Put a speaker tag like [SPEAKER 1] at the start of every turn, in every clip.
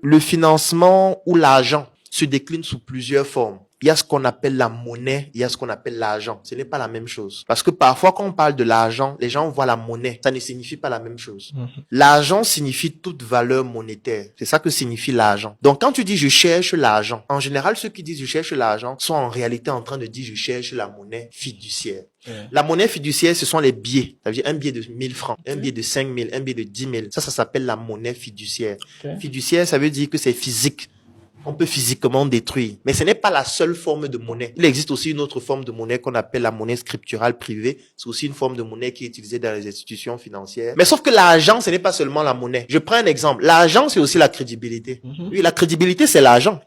[SPEAKER 1] le financement ou l'argent se décline sous plusieurs formes. Il y a ce qu'on appelle la monnaie, il y a ce qu'on appelle l'argent. Ce n'est pas la même chose. Parce que parfois, quand on parle de l'argent, les gens voient la monnaie. Ça ne signifie pas la même chose. L'argent signifie toute valeur monétaire. C'est ça que signifie l'argent. Donc, quand tu dis je cherche l'argent, en général, ceux qui disent je cherche l'argent sont en réalité en train de dire je cherche la monnaie fiduciaire. La monnaie fiduciaire, ce sont les billets. Ça veut dire un billet de 1000 francs, un billet de 5000, un billet de 10 000. Ça s'appelle la monnaie fiduciaire. Fiduciaire, ça veut dire que c'est physique. On peut physiquement détruire. Mais ce n'est pas la seule forme de monnaie. Il existe aussi une autre forme de monnaie qu'on appelle la monnaie scripturale privée. C'est aussi une forme de monnaie qui est utilisée dans les institutions financières. Mais sauf que l'argent, ce n'est pas seulement la monnaie. Je prends un exemple. L'argent, c'est aussi la crédibilité. Oui, la crédibilité, c'est l'argent.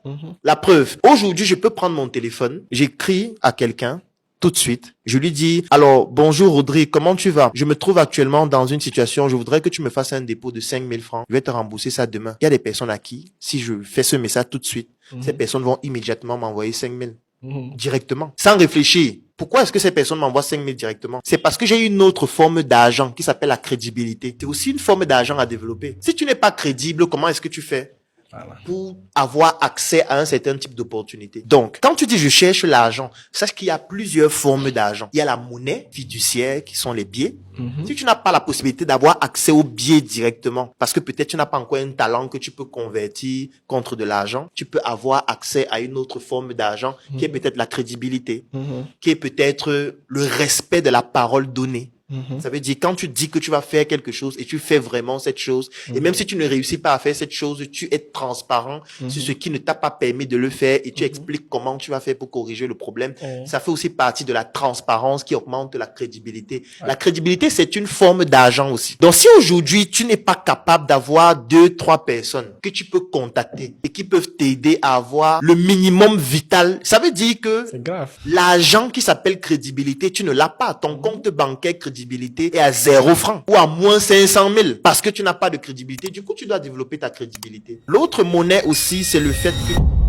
[SPEAKER 1] La preuve. Aujourd'hui, je peux prendre mon téléphone, j'écris à quelqu'un, tout de suite, je lui dis, alors, bonjour Audrey, comment tu vas? Je me trouve actuellement dans une situation, je voudrais que tu me fasses un dépôt de 5000 francs. Je vais te rembourser ça demain. Il y a des personnes à qui, si je fais ce message tout de suite, ces personnes vont immédiatement m'envoyer 5000 directement, sans réfléchir. Pourquoi est-ce que ces personnes m'envoient 5000 directement? C'est parce que j'ai une autre forme d'argent qui s'appelle la crédibilité. C'est aussi une forme d'argent à développer. Si tu n'es pas crédible, comment est-ce que tu fais? Pour avoir accès à un certain type d'opportunité. Donc, quand tu dis je cherche l'argent, sache qu'il y a plusieurs formes d'argent. Il y a la monnaie fiduciaire qui sont les billets. Si tu n'as pas la possibilité d'avoir accès aux billets directement, parce que peut-être tu n'as pas encore un talent que tu peux convertir contre de l'argent, tu peux avoir accès à une autre forme d'argent qui est peut-être la crédibilité, qui est peut-être le respect de la parole donnée. Ça veut dire quand tu dis que tu vas faire quelque chose et tu fais vraiment cette chose, et même si tu ne réussis pas à faire cette chose, tu es transparent sur ce qui ne t'a pas permis de le faire et tu expliques comment tu vas faire pour corriger le problème. Ça fait aussi partie de la transparence qui augmente la crédibilité. La crédibilité, c'est une forme d'argent aussi. Donc si aujourd'hui tu n'es pas capable d'avoir 2-3 personnes que tu peux contacter et qui peuvent t'aider à avoir le minimum vital, ça veut dire que
[SPEAKER 2] C'est grave.
[SPEAKER 1] l'argent qui s'appelle crédibilité, tu ne l'as pas. Ton compte bancaire crédibilité est à 0 francs ou à moins 500 000 parce que tu n'as pas de crédibilité. Du coup, tu dois développer ta crédibilité. L'autre monnaie aussi, c'est le fait que